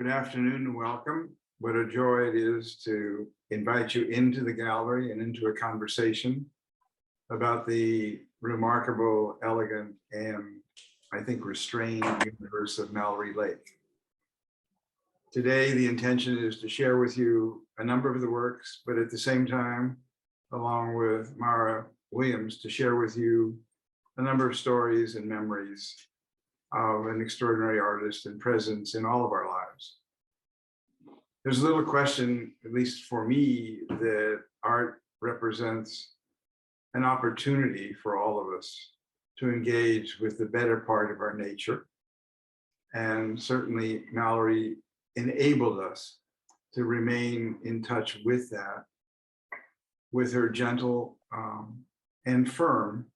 Good afternoon and welcome. What a joy it is to invite you into the gallery and into a conversation about the remarkable, elegant, and I think restrained universe of Mallory Lake. Today, the intention is to share with you a number of the works, but at the same time, along with Mara Williams, to share with you a number of stories and memories of an extraordinary artist and presence in all of our lives. There's little question, at least for me, that art represents an opportunity for all of us to engage with the better part of our nature. And certainly Mallory enabled us to remain in touch with that, with her gentle and firm,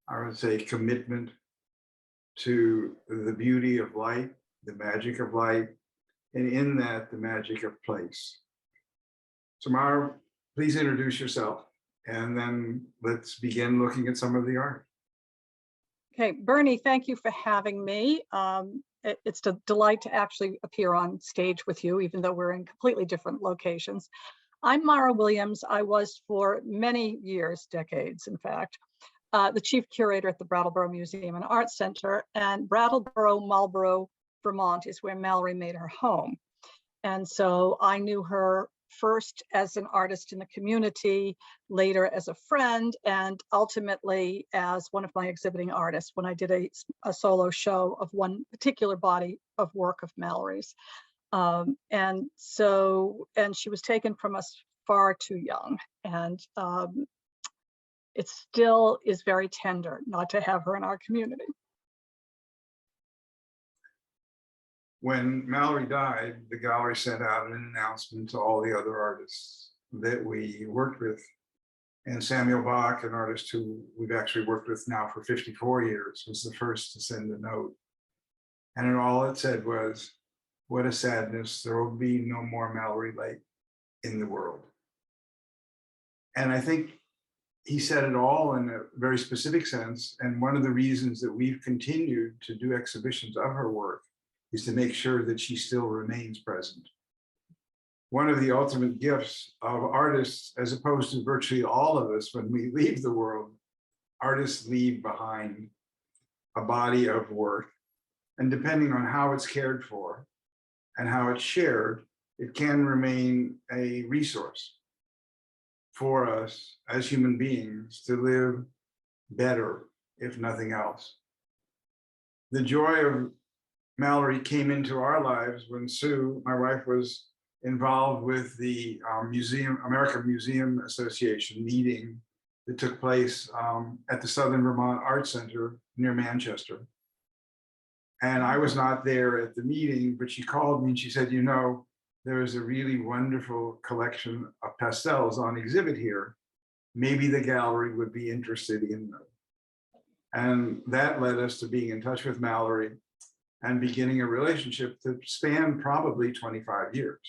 I would say, commitment to the beauty of light, the magic of light, and in that, the magic of place. So Mara, please introduce yourself, and then let's begin looking at some of the art. Okay, Bernie, thank you for having me. It's a delight to actually appear on stage with you, even though we're in completely different locations. I'm Mara Williams. I was for many years, decades, in fact, the chief curator at the Brattleboro Museum and Art Center, and Brattleboro, Marlborough, Vermont is where Mallory made her home. And so I knew her first as an artist in the community, later as a friend, and ultimately as one of my exhibiting artists when I did a solo show of one particular body of work of Mallory's. And she was taken from us far too young. And it still is very tender not to have her in our community. When Mallory died, the gallery sent out an announcement to all the other artists that we worked with. And Samuel Bach, an artist who we've actually worked with now for 54 years, was the first to send a note. And all it said was, what a sadness, there will be no more Mallory Lake in the world. And I think he said it all in a very specific sense. And one of the reasons that we've continued to do exhibitions of her work is to make sure that she still remains present. One of the ultimate gifts of artists, as opposed to virtually all of us when we leave the world, artists leave behind a body of work. And depending on how it's cared for and how it's shared, it can remain a resource for us as human beings to live better, if nothing else. The joy of Mallory came into our lives when Sue, my wife, was involved with the American Museum Association meeting that took place at the Southern Vermont Art Center near Manchester. And I was not there at the meeting, but she called me and she said, you know, there is a really wonderful collection of pastels on exhibit here. Maybe the gallery would be interested in them. And that led us to being in touch with Mallory and beginning a relationship that spanned probably 25 years.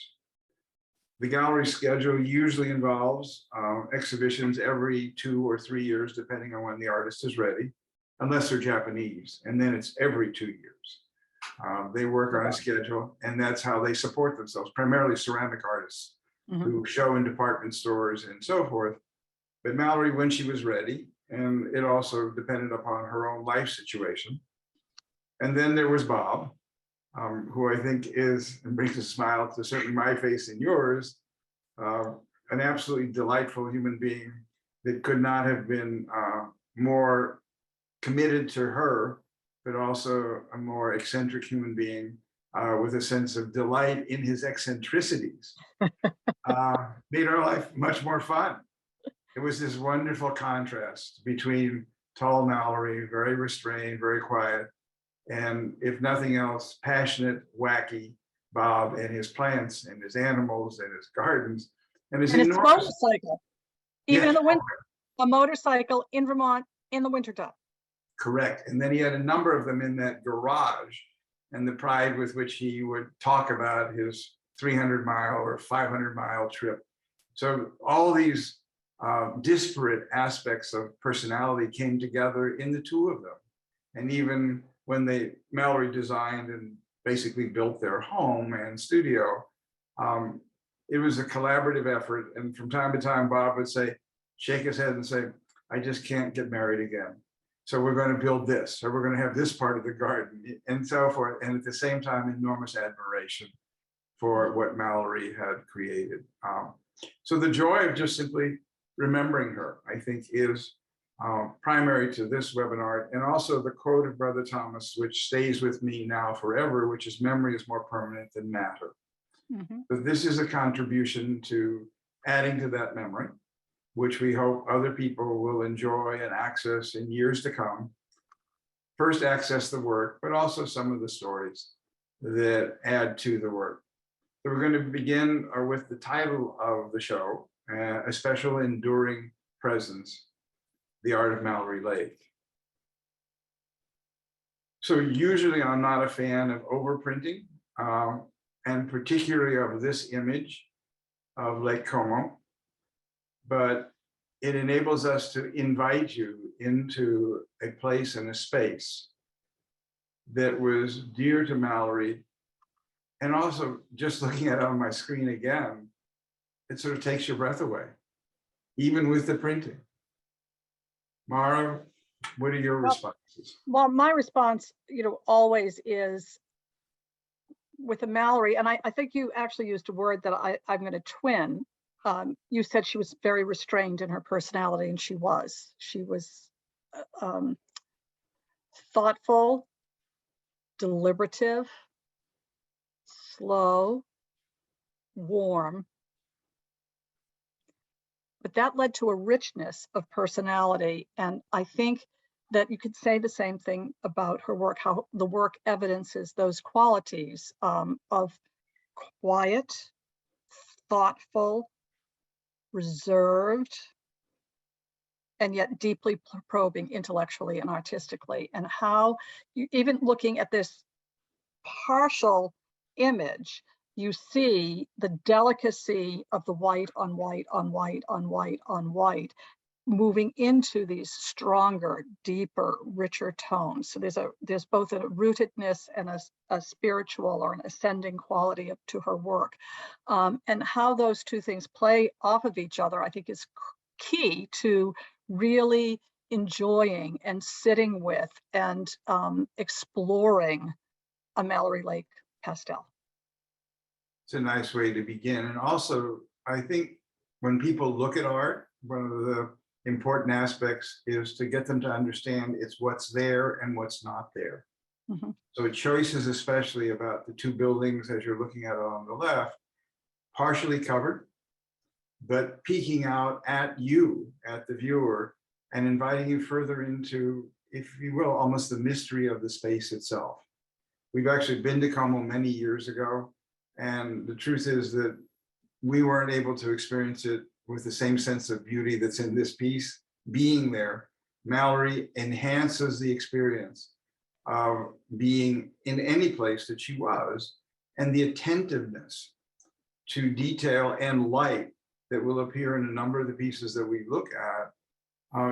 The gallery schedule usually involves exhibitions every 2 or 3 years, depending on when the artist is ready, unless they're Japanese, and then it's every 2 years. They work on a schedule, and that's how they support themselves, primarily ceramic artists who show in department stores and so forth. But Mallory, when she was ready, and it also depended upon her own life situation. And then there was Bob, who I think is, and brings a smile to certainly my face and yours, an absolutely delightful human being that could not have been more committed to her, but also a more eccentric human being with a sense of delight in his eccentricities. Made our life much more fun. It was this wonderful contrast between tall Mallory, very restrained, very quiet, and if nothing else, passionate, wacky Bob and his plants and his animals and his gardens and his enormous motorcycle. Even in the winter, a motorcycle in Vermont in the wintertime. Correct. And then he had a number of them in that garage, and the pride with which he would talk about his 300-mile or 500-mile trip. So all these disparate aspects of personality came together in the two of them. And even when Mallory designed and basically built their home and studio. It was a collaborative effort. And from time to time, Bob would say, shake his head and say, I just can't get married again. So we're going to build this, or we're going to have this part of the garden, and so forth. And at the same time, enormous admiration for what Mallory had created. So the joy of just simply remembering her, I think, is primary to this webinar, and also the quote of Brother Thomas, which stays with me now forever, which is memory is more permanent than matter. But this is a contribution to adding to that memory, which we hope other people will enjoy and access in years to come. First, access the work, but also some of the stories that add to the work. So we're going to begin with the title of the show, A Special Enduring Presence, The Art of Mallory Lake. So usually I'm not a fan of overprinting, and particularly of this image of Lake Como, but it enables us to invite you into a place and a space that was dear to Mallory. And also just looking at it on my screen again, it sort of takes your breath away, even with the printing. Mara, what are your responses? Well, my response, always is with the Mallory, and I think you actually used a word that I'm going to twin. You said she was very restrained in her personality, and she was. She was thoughtful, deliberative, slow, warm. But that led to a richness of personality. And I think that you could say the same thing about her work, how the work evidences those qualities of quiet, thoughtful, reserved, and yet deeply probing intellectually and artistically. And how, even looking at this partial image, you see the delicacy of the white on white on white on white on white moving into these stronger, deeper, richer tones. So there's both a rootedness and a spiritual or an ascending quality to her work. And how those two things play off of each other, I think, is key to really enjoying and sitting with and exploring a Mallory Lake pastel. It's a nice way to begin. And also, I think when people look at art, one of the important aspects is to get them to understand it's what's there and what's not there. So choices, especially about the two buildings as you're looking at it on the left, partially covered, but peeking out at you, at the viewer, and inviting you further into, if you will, almost the mystery of the space itself. We've actually been to Como many years ago, and the truth is that we weren't able to experience it with the same sense of beauty that's in this piece. Being there, Mallory enhances the experience of being in any place that she was, and the attentiveness to detail and light that will appear in a number of the pieces that we look at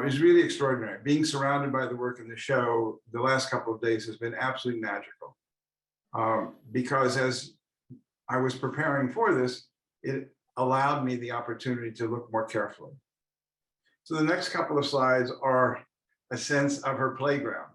is really extraordinary. Being surrounded by the work in the show the last couple of days has been absolutely magical. Because as I was preparing for this, it allowed me the opportunity to look more carefully. So the next couple of slides are a sense of her playground.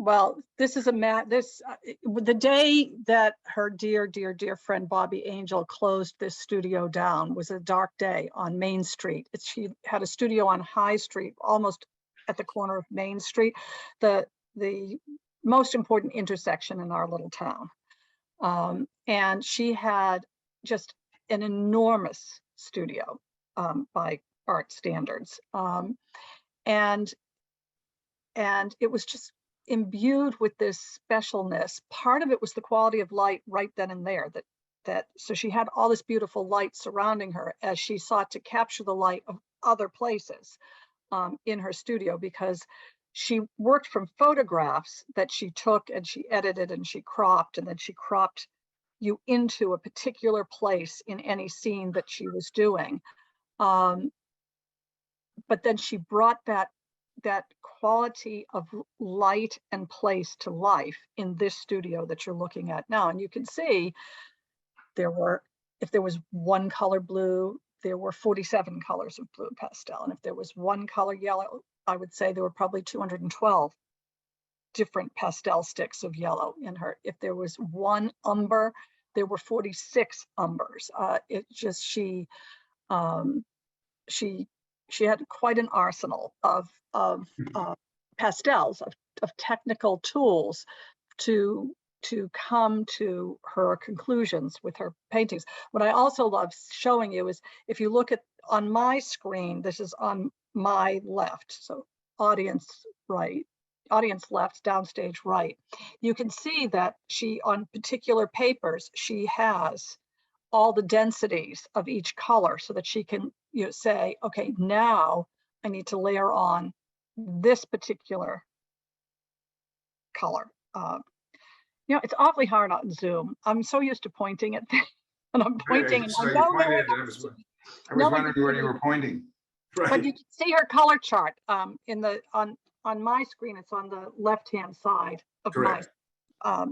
Well, this is the day that her dear, dear, dear friend Bobby Angel closed this studio down was a dark day on Main Street. She had a studio on High Street, almost at the corner of Main Street, the most important intersection in our little town. And she had just an enormous studio by art standards. And it was just imbued with this specialness. Part of it was the quality of light right then and there, so she had all this beautiful light surrounding her as she sought to capture the light of other places in her studio, because she worked from photographs that she took and she edited and she cropped, and then she cropped you into a particular place in any scene that she was doing. But then she brought that that quality of light and place to life in this studio that you're looking at now. And you can see if there was one color blue, there were 47 colors of blue pastel. And if there was one color yellow, I would say there were probably 212 different pastel sticks of yellow in her. If there was one umber, there were 46 umbers. She had quite an arsenal of pastels, of technical tools to come to her conclusions with her paintings. What I also love showing you is, if you look at on my screen, this is on my left, so audience left, downstage right, you can see that she, on particular papers, she has all the densities of each color so that she can say, okay, now I need to layer on this particular color. It's awfully hard on Zoom. I'm so used to pointing at things, and I'm pointing, and I don't know what I was wondering where you were pointing. Right. But you can see her color chart on my screen. It's on the left-hand side of Correct. I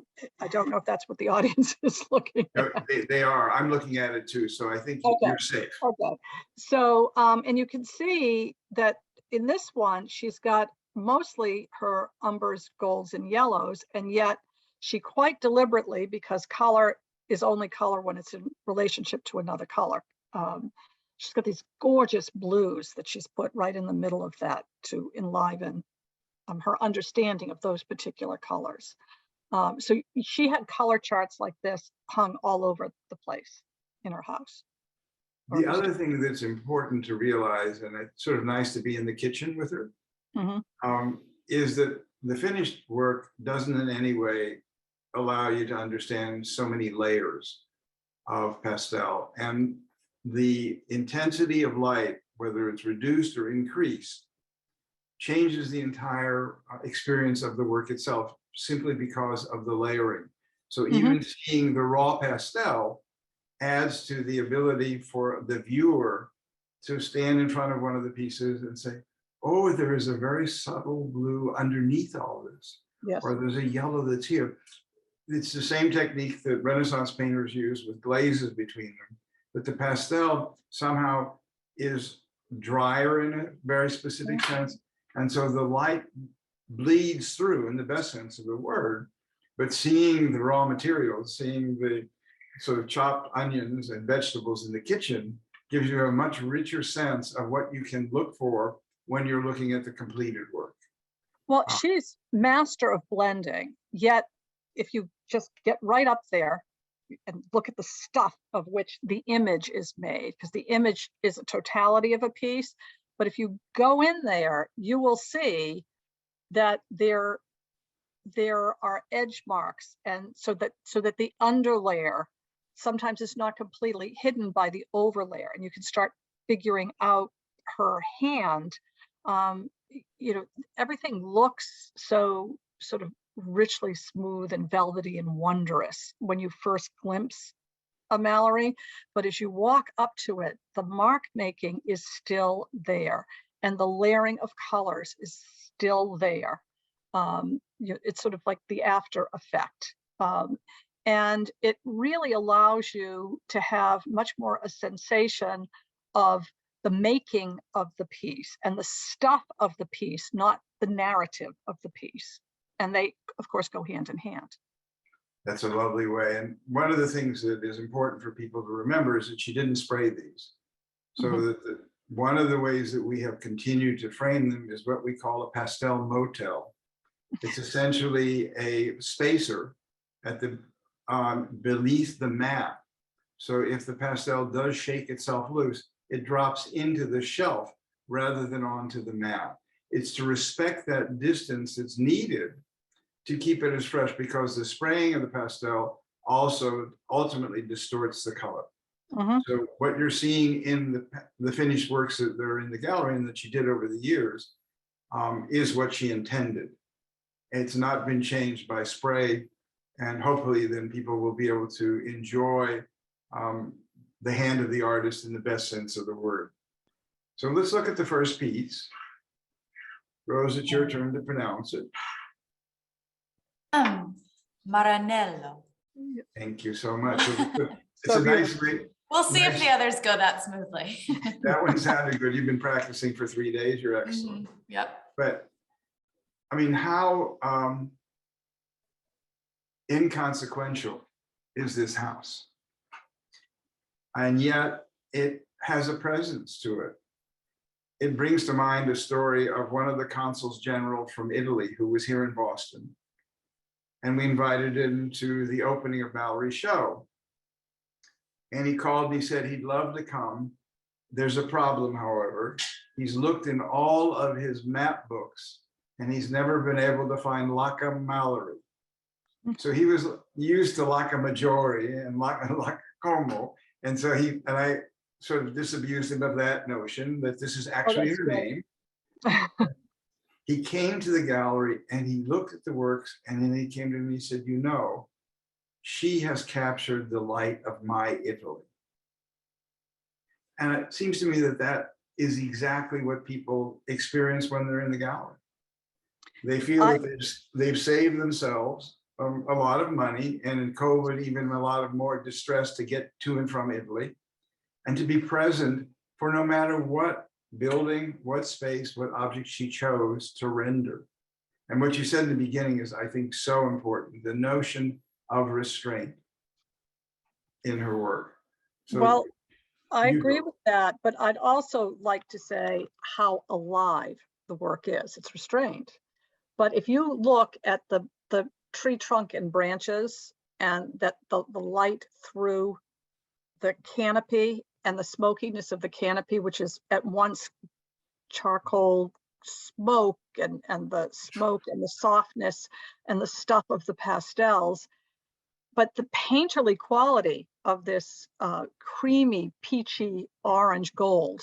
don't know if that's what the audience is looking at. They are. I'm looking at it too, so I think you're safe. Okay. So, and you can see that in this one, she's got mostly her umbers, golds, and yellows, and yet she quite deliberately, because color is only color when it's in relationship to another color. She's got these gorgeous blues that she's put right in the middle of that to enliven her understanding of those particular colors. So she had color charts like this hung all over the place in her house. The other thing that's important to realize, and it's sort of nice to be in the kitchen with her, is that the finished work doesn't in any way allow you to understand so many layers of pastel. And the intensity of light, whether it's reduced or increased, changes the entire experience of the work itself, simply because of the layering. So even seeing the raw pastel adds to the ability for the viewer to stand in front of one of the pieces and say, oh, there is a very subtle blue underneath all this. Yes. Or there's a yellow that's here. It's the same technique that Renaissance painters use with glazes between them, but the pastel somehow is drier in a very specific sense. And so the light bleeds through in the best sense of the word, but seeing the raw materials, seeing the sort of chopped onions and vegetables in the kitchen gives you a much richer sense of what you can look for when you're looking at the completed work. Well, she's master of blending, yet if you just get right up there and look at the stuff of which the image is made, because the image is a totality of a piece, but if you go in there, you will see that there are edge marks, and so that the underlayer sometimes is not completely hidden by the overlayer, and you can start figuring out her hand. Everything looks so sort of richly smooth and velvety and wondrous when you first glimpse a Mallory, but as you walk up to it, the mark making is still there, and the layering of colors is still there. It's sort of like the after effect. And it really allows you to have much more a sensation of the making of the piece and the stuff of the piece, not the narrative of the piece. And they, of course, go hand in hand. That's a lovely way. And one of the things that is important for people to remember is that she didn't spray these. So that one of the ways that we have continued to frame them is what we call a pastel motel. It's essentially a spacer at the beneath the mat. So if the pastel does shake itself loose, it drops into the shelf rather than onto the mat. It's to respect that distance that's needed to keep it as fresh, because the spraying of the pastel also ultimately distorts the color. So what you're seeing in the finished works that are in the gallery and that she did over the years is what she intended. It's not been changed by spray, and hopefully then people will be able to enjoy the hand of the artist in the best sense of the word. So let's look at the first piece. Rose, it's your turn to pronounce it. Maranello. Thank you so much. It's So a nice way. We'll see if Nice. the others go that smoothly. That one sounded good. You've been practicing for 3 days. You're excellent. Yep. But I mean, how inconsequential is this house? And yet it has a presence to it. It brings to mind a story of one of the consuls general from Italy who was here in Boston. And we invited him to the opening of Mallory's show. And he called and he said he'd love to come. There's a problem, however. He's looked in all of his map books and he's never been able to find Lacca Mallory. So he was used to Lacca Maggiore and Lacca Como. And so I sort of disabused him of that notion that this is actually her name. He came to the gallery and he looked at the works and then he came to me and he said, you know, she has captured the light of my Italy. And it seems to me that that is exactly what people experience when they're in the gallery. They feel that they've saved themselves a lot of money, and in COVID, even a lot of more distress to get to and from Italy, and to be present for no matter what building, what space, what object she chose to render. And what you said in the beginning is, I think, so important, the notion of restraint in her work. So well, I agree go. with that, but I'd also like to say how alive the work is. It's restrained. But if you look at the tree trunk and branches and that the light through the canopy and the smokiness of the canopy, which is at once charcoal smoke and the smoke and the softness and the stuff of the pastels, but the painterly quality of this creamy, peachy orange gold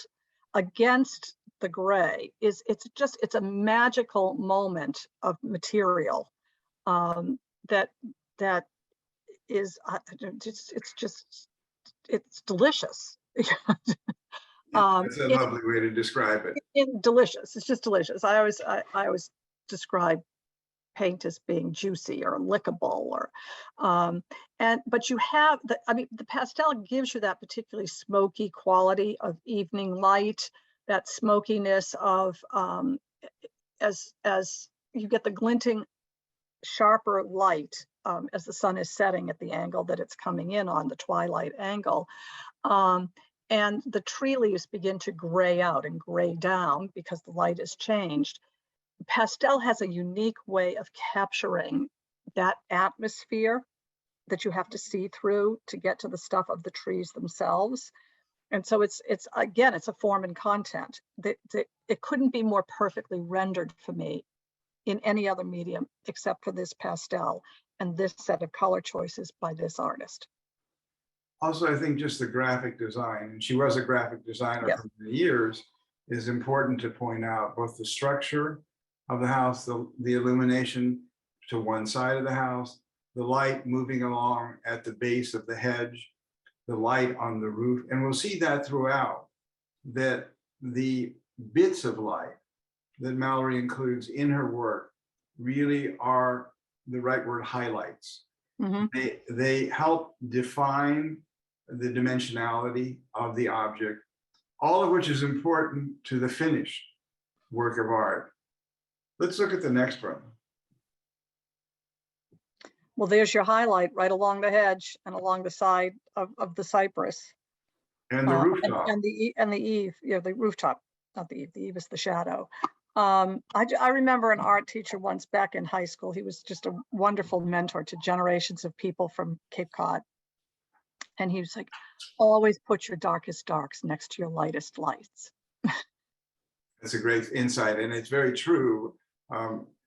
against the gray it's a magical moment of material that is it's delicious. That's a lovely way to describe it. Delicious. It's just delicious. I always describe paint as being juicy or lickable, or but you have the pastel gives you that particularly smoky quality of evening light, that smokiness of as you get the glinting sharper light as the sun is setting at the angle that it's coming in on, the twilight angle, and the tree leaves begin to gray out and gray down because the light has changed. Pastel has a unique way of capturing that atmosphere that you have to see through to get to the stuff of the trees themselves. And so it's again, it's a form and content. It couldn't be more perfectly rendered for me in any other medium except for this pastel and this set of color choices by this artist. Also, I think just the graphic design, and she was a graphic designer for many years, is important to point out. Both the structure of the house, the illumination to one side of the house, the light moving along at the base of the hedge, the light on the roof. And we'll see that throughout, that the bits of light that Mallory includes in her work really are the right word, highlights. Mm-hmm. They help define the dimensionality of the object, all of which is important to the finished work of art. Let's look at the next one. Well, there's your highlight right along the hedge and along the side of the cypress. And the rooftop. And the eave, the rooftop, not the eve. The eve is the shadow. I remember an art teacher once back in high school. He was just a wonderful mentor to generations of people from Cape Cod. And he was like, always put your darkest darks next to your lightest lights. That's a great insight, and it's very true.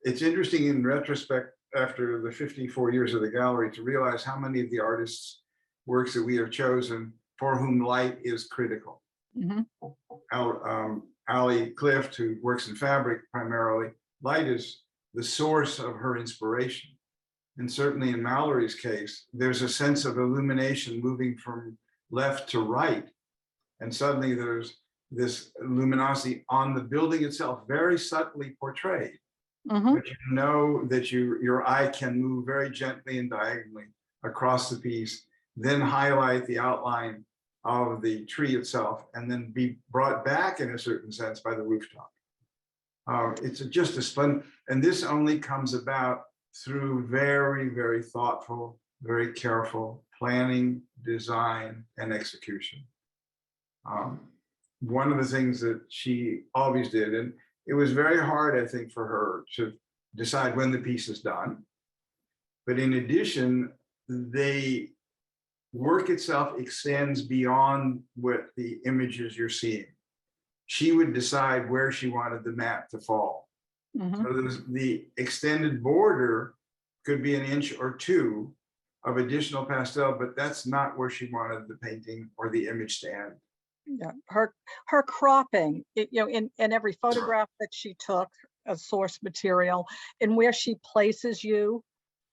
It's interesting in retrospect, after the 54 years of the gallery, to realize how many of the artists' works that we have chosen for whom light is critical. Mm-hmm. Allie Clift, who works in fabric primarily, light is the source of her inspiration. And certainly in Mallory's case, there's a sense of illumination moving from left to right. And suddenly there's this luminosity on the building itself, very subtly portrayed. Mhm. But you know that your eye can move very gently and diagonally across the piece, then highlight the outline of the tree itself, and then be brought back in a certain sense by the rooftop. It's just a splendid, and this only comes about through very, very thoughtful, very careful planning, design, and execution. One of the things that she always did, and it was very hard, I think, for her to decide when the piece is done. But in addition, the work itself extends beyond what the images you're seeing. She would decide where she wanted the mat to fall. Mhm. So the extended border could be an inch or two of additional pastel, but that's not where she wanted the painting or the image to end. Yeah, her cropping, in every photograph that she took as source material, and where she places you,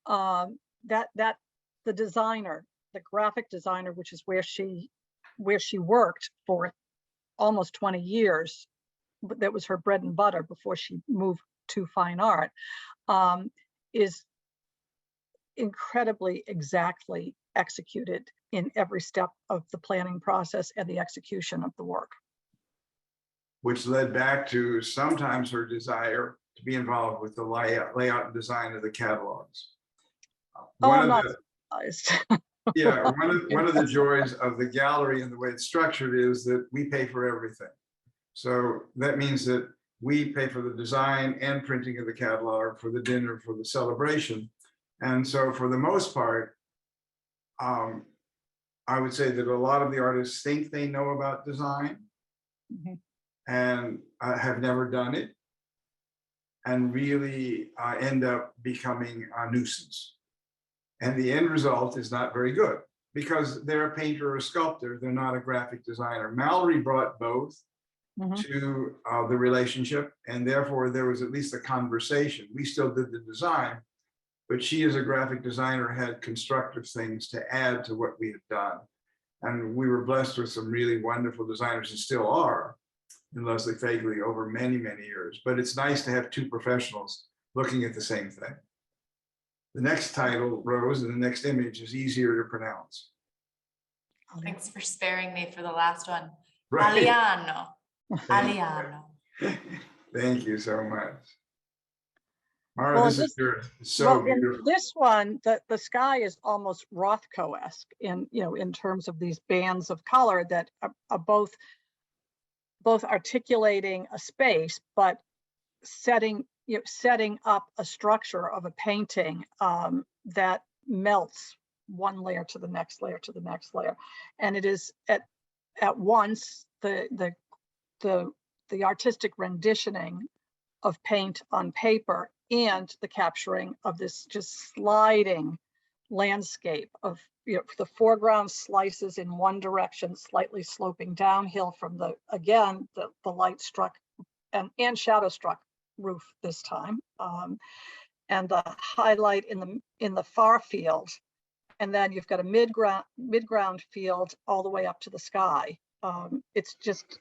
that the designer, the graphic designer, which is where she worked for almost 20 years, that was her bread and butter before she moved to fine art, is incredibly exactly executed in every step of the planning process and the execution of the work. Which led back to sometimes her desire to be involved with the layout and design of the catalogs. Oh, One I'm of not the, surprised. yeah, one of the joys of the gallery and the way it's structured is that we pay for everything. So that means that we pay for the design and printing of the catalog, for the dinner, for the celebration. And so for the most part, I would say that a lot of the artists think they know about design Mhm. and have never done it, and really end up becoming a nuisance. And the end result is not very good because they're a painter or a sculptor, they're not a graphic designer. Mallory brought both Mhm. to the relationship, and therefore there was at least a conversation. We still did the design, but she as a graphic designer had constructive things to add to what we had done. And we were blessed with some really wonderful designers, and still are, in Leslie Fagley over many, many years. But it's nice to have two professionals looking at the same thing. The next title, Rose, and the next image is easier to pronounce. Thanks for sparing me for the last one. Right. Aliano. Thank Aliano. Thank you so much. Mara, Well, this is so in beautiful. this one, the sky is almost Rothko-esque in terms of these bands of color that are both articulating a space, but setting up a structure of a painting that melts one layer to the next layer to the next layer, and it is at once the artistic renditioning of paint on paper and the capturing of this just sliding landscape of the foreground slices in one direction, slightly sloping downhill from the light struck and shadow struck roof this time, and the highlight in the far field, and then you've got a mid-ground field all the way up to the sky. It's just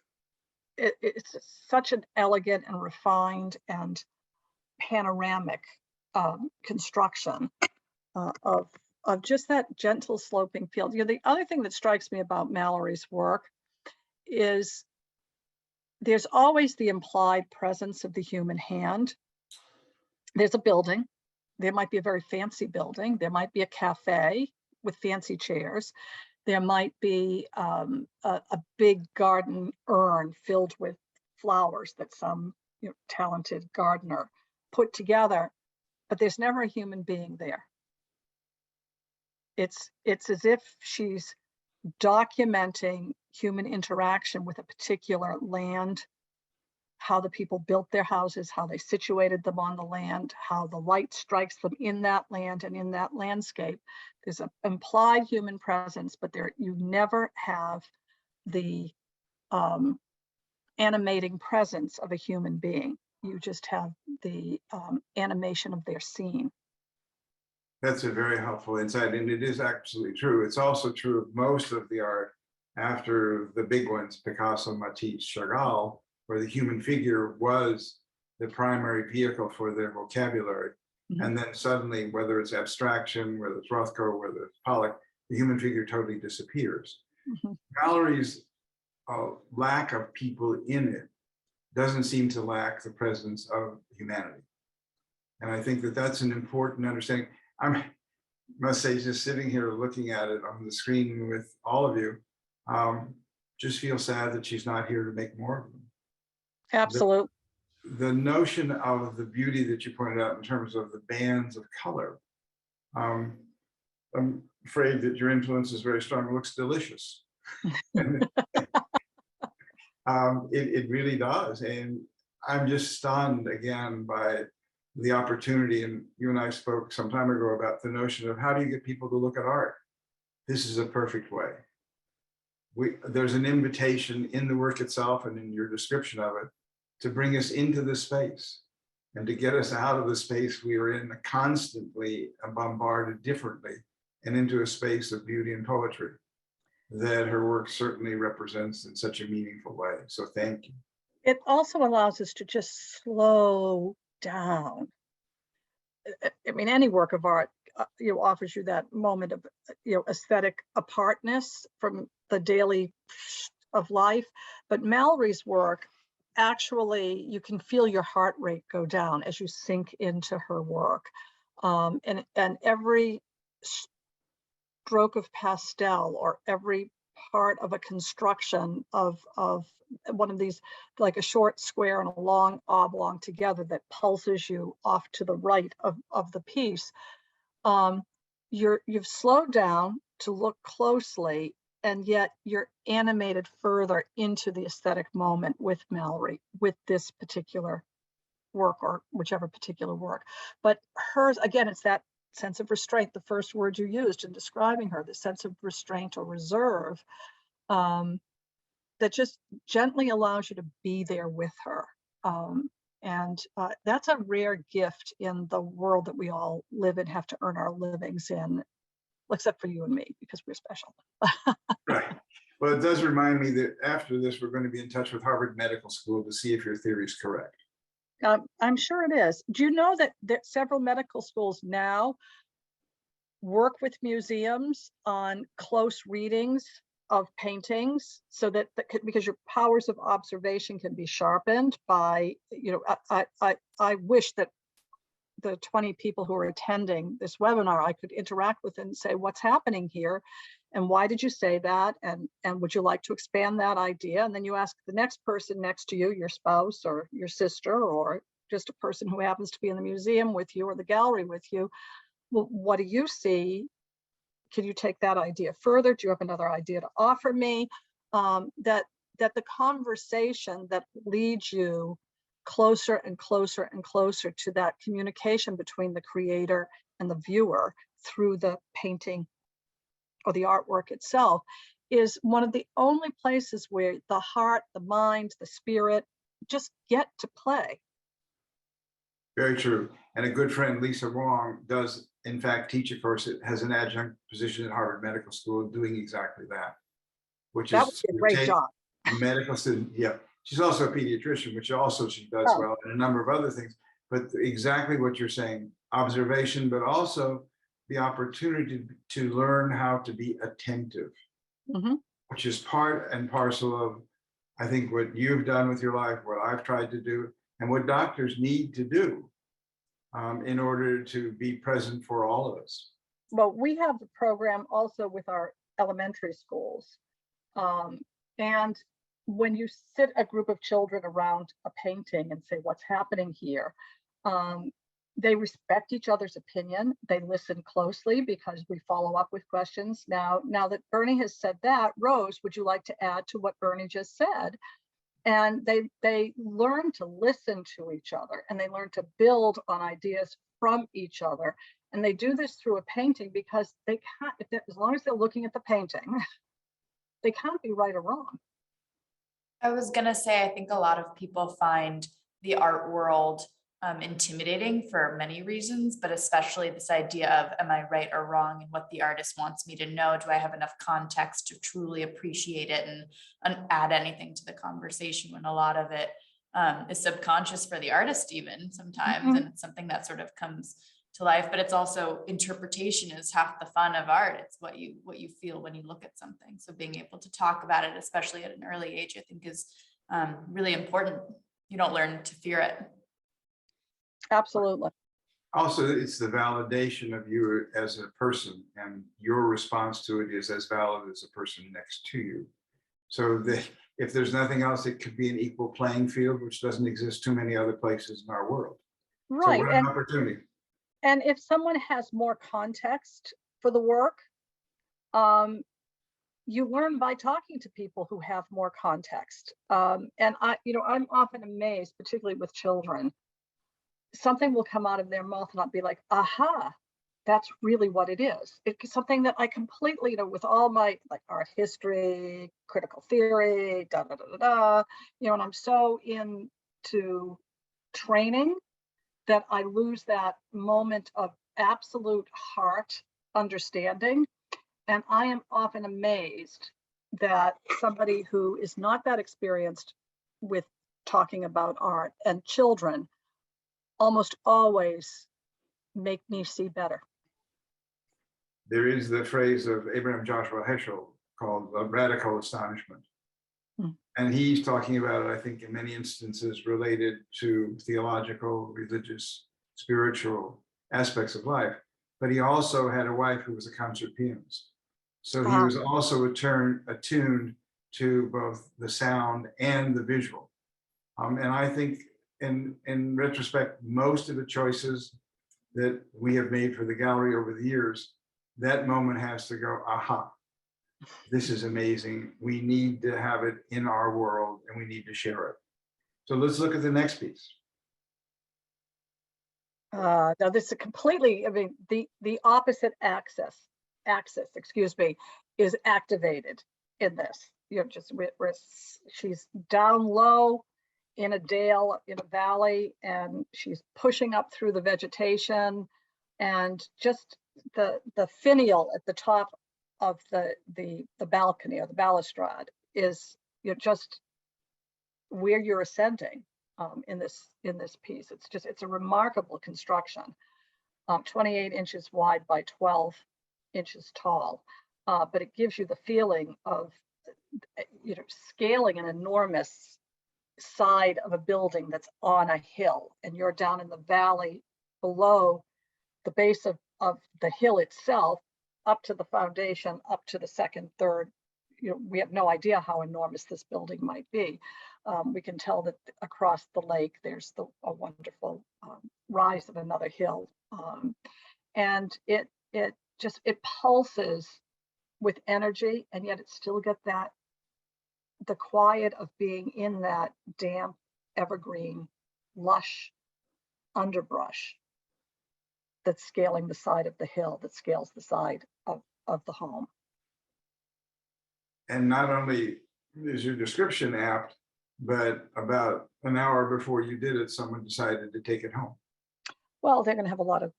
it's such an elegant and refined and panoramic construction of just that gentle sloping field. The other thing that strikes me about Mallory's work is there's always the implied presence of the human hand. There's a building. There might be a very fancy building. There might be a cafe with fancy chairs. There might be a big garden urn filled with flowers that some talented gardener put together, but there's never a human being there. It's as if she's documenting human interaction with a particular land, how the people built their houses, how they situated them on the land, how the light strikes them in that land and in that landscape. There's an implied human presence, but you never have the animating presence of a human being. You just have the animation of their scene. That's a very helpful insight, and it is absolutely true. It's also true of most of the art after the big ones, Picasso, Matisse, Chagall, where the human figure was the primary vehicle for their vocabulary. Mhm. And then suddenly, whether it's abstraction, whether it's Rothko, whether it's Pollock, the human figure totally disappears. Mhm. Mallory's lack of people in it doesn't seem to lack the presence of humanity. And I think that that's an important understanding. I must say, just sitting here looking at it on the screen with all of you, just feel sad that she's not here to make more of them. Absolutely. The notion of the beauty that you pointed out in terms of the bands of color, I'm afraid that your influence is very strong. It looks delicious. And, it really does. And I'm just stunned again by the opportunity. And you and I spoke some time ago about the notion of how do you get people to look at art? This is a perfect way. There's an invitation in the work itself and in your description of it to bring us into the space and to get us out of the space we are in, constantly bombarded differently, and into a space of beauty and poetry that her work certainly represents in such a meaningful way. So thank you. It also allows us to just slow down. I mean, any work of art, offers you that moment of, aesthetic apartness from the daily of life. But Mallory's work, actually, you can feel your heart rate go down as you sink into her work. And every stroke of pastel or every part of a construction of one of these, like a short square and a long oblong together that pulses you off to the right of the piece, you've slowed down to look closely, and yet you're animated further into the aesthetic moment with Mallory, with this particular work or whichever particular work. But hers, again, it's that sense of restraint, the first word you used in describing her, the sense of restraint or reserve, that just gently allows you to be there with her. And that's a rare gift in the world that we all live in, have to earn our livings in, except for you and me, because we're special. Right. Well, it does remind me that after this, we're going to be in touch with Harvard Medical School to see if your theory is correct. I'm sure it is. Do you know that several medical schools now work with museums on close readings of paintings, so that because your powers of observation can be sharpened by, I wish that the 20 people who are attending this webinar, I could interact with and say, what's happening here? And why did you say that? And would you like to expand that idea? And then you ask the next person next to you, your spouse or your sister, or just a person who happens to be in the museum with you or the gallery with you. Well, what do you see? Can you take that idea further? Do you have another idea to offer me? That the conversation that leads you closer and closer and closer to that communication between the creator and the viewer through the painting or the artwork itself is one of the only places where the heart, the mind, the spirit just get to play. Very true. And a good friend, Lisa Wong, does in fact teach a course. It has an adjunct position at Harvard Medical School doing exactly that, which That would is be a great job. a medical student. Yeah, she's also a pediatrician, which also she does Oh. well, and a number of other things. But exactly what you're saying, observation, but also the opportunity to learn how to be attentive, Mm-hmm. which is part and parcel of, I think, what you've done with your life, what I've tried to do, and what doctors need to do in order to be present for all of us. Well, we have the program also with our elementary schools. And when you sit a group of children around a painting and say, what's happening here? They respect each other's opinion. They listen closely because we follow up with questions. Now that Bernie has said that, Rose, would you like to add to what Bernie just said? And they learn to listen to each other, and they learn to build on ideas from each other. And they do this through a painting because they can't, as long as they're looking at the painting, they can't be right or wrong. I was gonna say, I think a lot of people find the art world intimidating for many reasons, but especially this idea of, am I right or wrong, and what the artist wants me to know? Do I have enough context to truly appreciate it and add anything to the conversation, when a lot of it is subconscious for the artist even sometimes, and it's something that sort of comes to life. But it's also, interpretation is half the fun of art. It's what you feel when you look at something. So being able to talk about it, especially at an early age, I think is really important. You don't learn to fear it. Absolutely. Also, it's the validation of you as a person, and your response to it is as valid as the person next to you. So if there's nothing else, it could be an equal playing field, which doesn't exist too many other places in our world. Right. So what an opportunity. And if someone has more context for the work, you learn by talking to people who have more context. And I'm often amazed, particularly with children. Something will come out of their mouth and I'll be like, aha, that's really what it is. It's something that I completely, with all my like art history, critical theory, and I'm so into training that I lose that moment of absolute heart understanding. And I am often amazed that somebody who is not that experienced with talking about art and children almost always make me see better. There is the phrase of Abraham Joshua Heschel called radical astonishment. And he's talking about it, I think, in many instances related to theological, religious, spiritual aspects of life. But he also had a wife who was a concert pianist. So he was also attuned to both the sound and the visual. And I think in retrospect, most of the choices that we have made for the gallery over the years, that moment has to go, aha, this is amazing. We need to have it in our world and we need to share it. So let's look at the next piece. Now this is completely, the opposite axis, is activated in this. She's down low in a dale, in a valley, and she's pushing up through the vegetation, and just the finial at the top of the balcony or the balustrade is just where you're ascending in this piece. It's a remarkable construction, 28 inches wide by 12 inches tall, but it gives you the feeling of scaling an enormous side of a building that's on a hill, and you're down in the valley below the base of the hill itself, up to the foundation, up to the second, third. We have no idea how enormous this building might be. We can tell that across the lake there's a wonderful rise of another hill, and it pulses with energy, and yet it still got the quiet of being in that damp, evergreen, lush underbrush that's scaling the side of the hill, that scales the side of the home. And not only is your description apt, but about an hour before you did it, someone decided to take it home. Well, they're going to have a lot of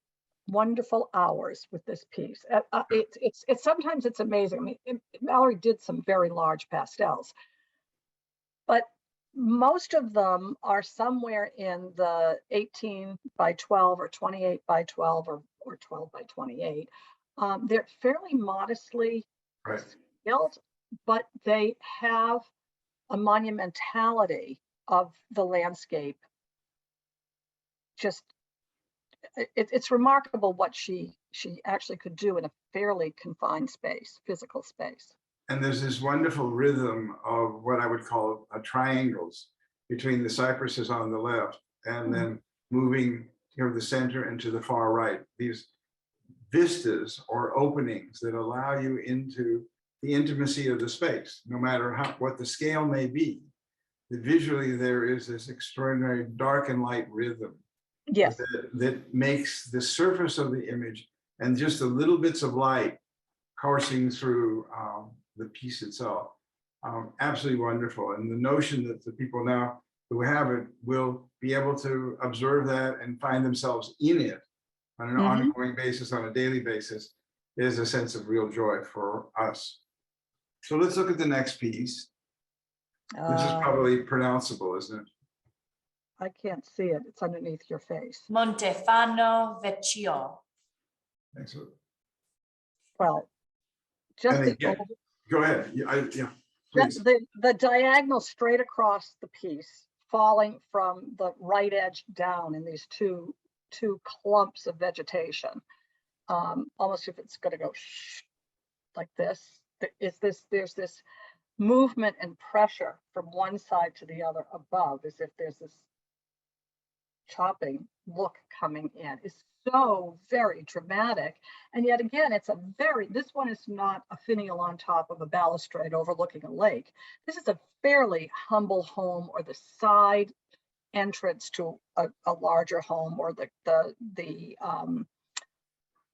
wonderful hours with this piece. It's sometimes it's amazing. Mallory did some very large pastels, but most of them are somewhere in the 18 by 12 or 28 by 12 or 12 by 28. They're fairly modestly scaled, but they have a monumentality of the landscape. Just it's remarkable what she actually could do in a fairly confined space, physical space. And there's this wonderful rhythm of what I would call triangles between the cypresses on the left and then moving the center and to the far right. These vistas or openings that allow you into the intimacy of the space, no matter what the scale may be. Visually, there is this extraordinary dark and light rhythm. Yes. That makes the surface of the image and just the little bits of light coursing through the piece itself absolutely wonderful. And the notion that the people now who have it will be able to observe that and find themselves in it on an ongoing basis, on a daily basis, is a sense of real joy for us. So let's look at the next piece. This is probably pronounceable, isn't it? I can't see it. It's underneath your face. Montefano Vecchio. Excellent. Well, just And the, again, go ahead. Yeah, please. the diagonal straight across the piece, falling from the right edge down in these two clumps of vegetation. Almost if it's going to go like this. There's this movement and pressure from one side to the other above, as if there's this chopping look coming in. It's so very dramatic. And yet again, this one is not a finial on top of a balustrade overlooking a lake. This is a fairly humble home, or the side entrance to a larger home, or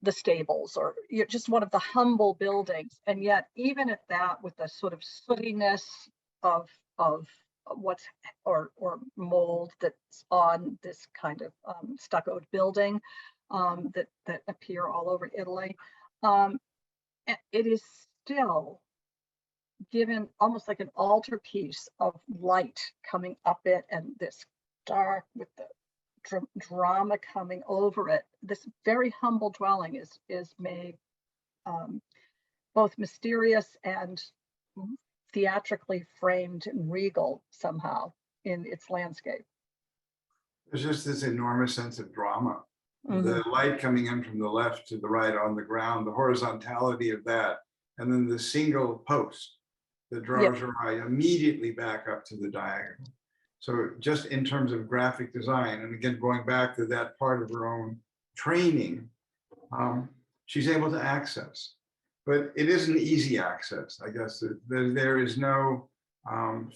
the stables, or just one of the humble buildings. And yet even at that, with the sort of sootiness of what's or mold that's on this kind of stuccoed building that appear all over Italy, it is still given almost like an altarpiece of light coming up it, and this dark with the drama coming over it. This very humble dwelling is made both mysterious and theatrically framed and regal somehow in its landscape. There's just this enormous sense of drama. The light coming in from the left to the right on the ground, the horizontality of that, and then the single post that draws your eye immediately back up to the diagonal. So just in terms of graphic design, and again, going back to that part of her own training, she's able to access. But it isn't easy access, I guess. There is no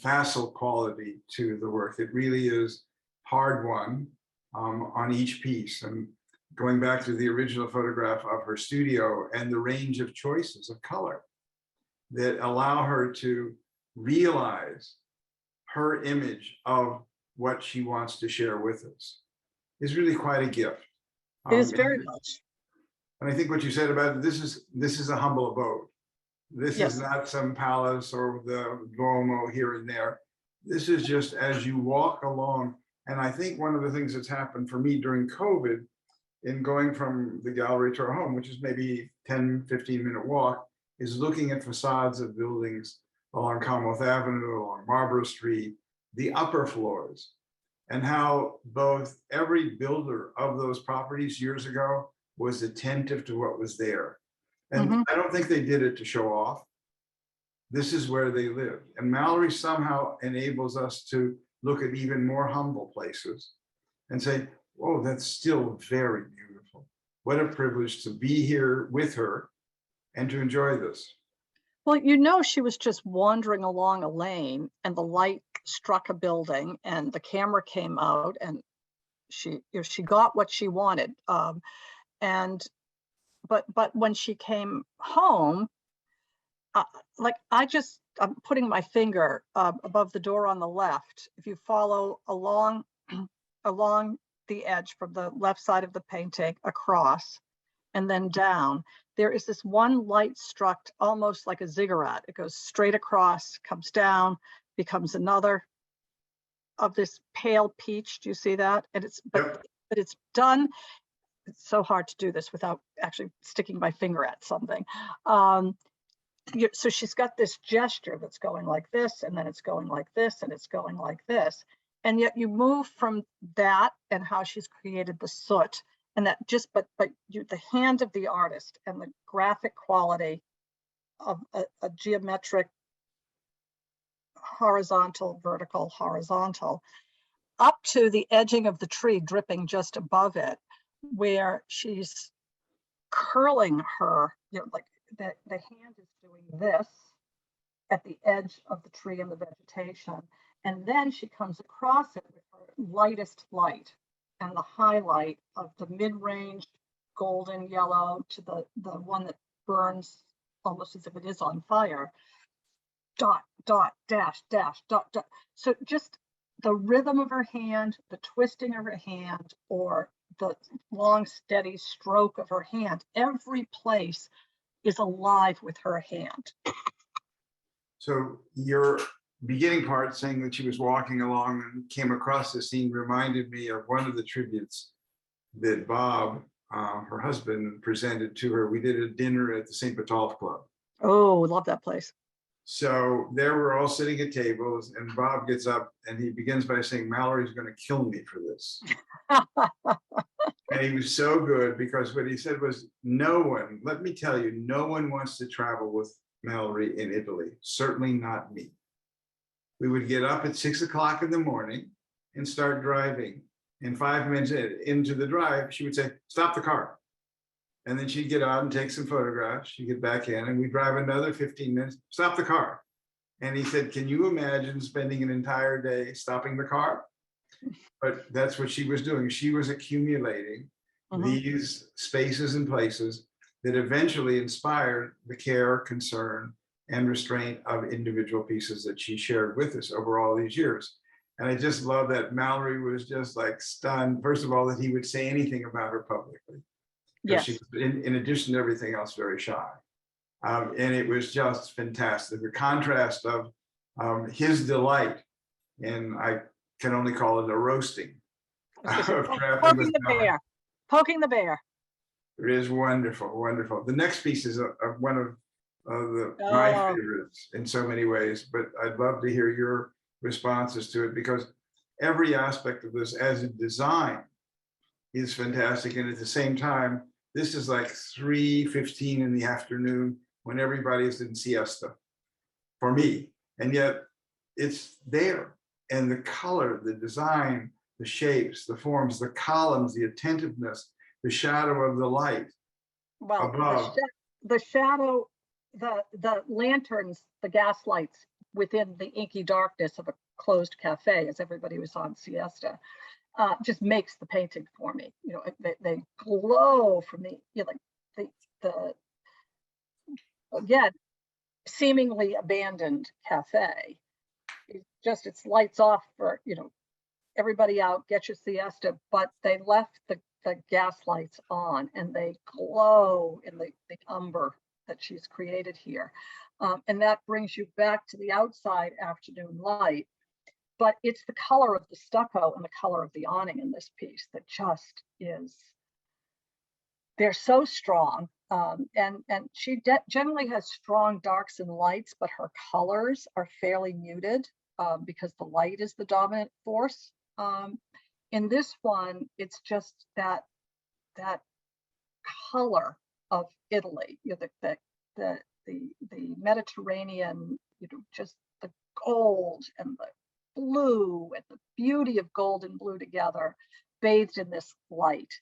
facile quality to the work. It really is hard won on each piece. And going back to the original photograph of her studio and the range of choices of color that allow her to realize her image of what she wants to share with us is really quite a gift. It is very much. And I think what you said about it, this is a humble abode. This is not some palace or the Duomo here and there. This is just as you walk along. And I think one of the things that's happened for me during COVID in going from the gallery to our home, which is maybe 10, 15-minute walk, is looking at facades of buildings along Commonwealth Avenue, along Marlborough Street, the upper floors, and how both every builder of those properties years ago was attentive to what was there. And I don't think they did it to show off. This is where they lived. And Mallory somehow enables us to look at even more humble places and say, whoa, that's still very beautiful. What a privilege to be here with her and to enjoy this. Well, she was just wandering along a lane and the light struck a building and the camera came out and she got what she wanted. But when she came home, I'm putting my finger above the door on the left. If you follow along the edge from the left side of the painting across and then down, there is this one light struck almost like a ziggurat. It goes straight across, comes down, becomes another of this pale peach. Do you see that? And but it's done. It's so hard to do this without actually sticking my finger at something. So she's got this gesture that's going like this, and then it's going like this, and it's going like this. And yet you move from that and how she's created the soot, and that just, the hand of the artist and the graphic quality of a geometric horizontal, vertical, horizontal, up to the edging of the tree dripping just above it, where she's curling her, like the hand is doing this at the edge of the tree and the vegetation. And then she comes across it with her lightest light and the highlight of the mid-range golden yellow to the one that burns almost as if it is on fire. Dot, dot, dash, dash, dot, dot. So just the rhythm of her hand, the twisting of her hand, or the long, steady stroke of her hand, every place is alive with her hand. So your beginning part saying that she was walking along and came across this scene reminded me of one of the tributes that Bob, her husband, presented to her. We did a dinner at the St. Botolph Club. Oh, love that place. So there we're all sitting at tables and Bob gets up and he begins by saying, Mallory's going to kill me for this. And he was so good because what he said was, no one, let me tell you, no one wants to travel with Mallory in Italy, certainly not me. We would get up at 6 o'clock in the morning and start driving. And 5 minutes into the drive, she would say, stop the car. And then she'd get out and take some photographs. She'd get back in and we'd drive another 15 minutes, stop the car. And he said, can you imagine spending an entire day stopping the car? But that's what she was doing. She was accumulating these spaces and places that eventually inspired the care, concern, and restraint of individual pieces that she shared with us over all these years. And I just love that Mallory was just like stunned, first of all, that he would say anything about her publicly. Yes. She was, in addition to everything else, very shy. And it was just fantastic. The contrast of his delight, and I can only call it a roasting. Poking the bear. Poking the bear. It is wonderful, wonderful. The next piece is one of my favorites in so many ways, but I'd love to hear your responses to it because every aspect of this as a design is fantastic. And at the same time, this is like 3:15 in the afternoon when everybody is in siesta for me. And yet it's there. And the color, the design, the shapes, the forms, the columns, the attentiveness, the shadow of the light. Well, above. the shadow, the lanterns, the gas lights within the inky darkness of a closed cafe as everybody was on siesta, just makes the painting for me. You know, they glow from the, you know, like the again, seemingly abandoned cafe. It's lights off for, you know, everybody out, get your siesta, but they left the gas lights on and they glow in the umber that she's created here. And that brings you back to the outside afternoon light, but it's the color of the stucco and the color of the awning in this piece that just is, they're so strong. And she generally has strong darks and lights, but her colors are fairly muted because the light is the dominant force. In this one, it's just that color of Italy, you know, the Mediterranean, you know, just the gold and the blue and the beauty of gold and blue together, bathed in this light.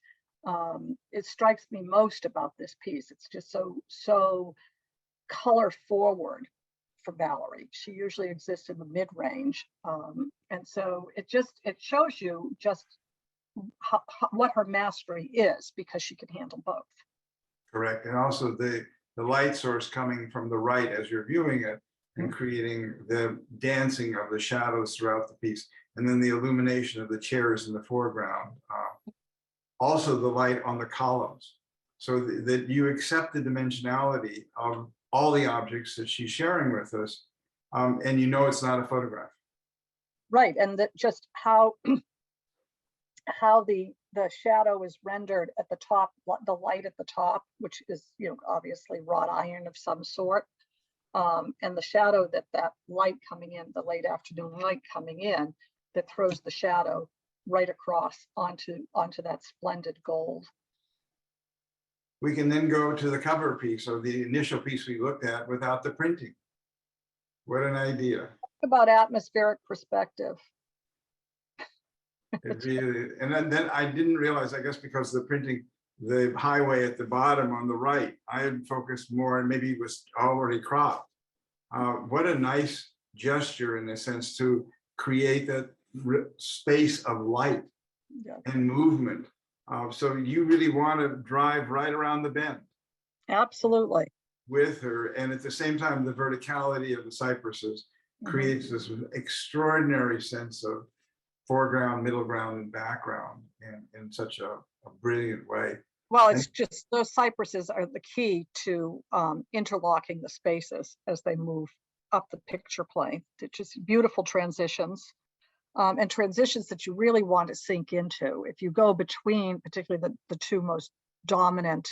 It strikes me most about this piece. It's just so color forward for Mallory. She usually exists in the mid-range. And so it shows you just what her mastery is because she can handle both. Correct. And also the light source coming from the right as you're viewing it and creating the dancing of the shadows throughout the piece. And then the illumination of the chairs in the foreground. Also the light on the columns so that you accept the dimensionality of all the objects that she's sharing with us. And you know it's not a photograph. Right, and that just how the shadow is rendered at the top, the light at the top, which is, you know, obviously wrought iron of some sort, and the shadow that light coming in, the late afternoon light coming in, that throws the shadow right across onto that splendid gold. We can then go to the cover piece or the initial piece we looked at without the printing. What an idea. Talk about atmospheric perspective. It really, and then I didn't realize, I guess because the printing, the highway at the bottom on the right, I had focused more and maybe it was already cropped. What a nice gesture in a sense to create that space of light and movement. So you really want to drive right around the bend. Absolutely. With her, and at the same time, the verticality of the cypresses creates this extraordinary sense of foreground, middle ground, and background in such a brilliant way. Well, And- it's just those cypresses are the key to interlocking the spaces as they move up the picture plane. It's just beautiful transitions and transitions that you really want to sink into. If you go between, particularly the two most dominant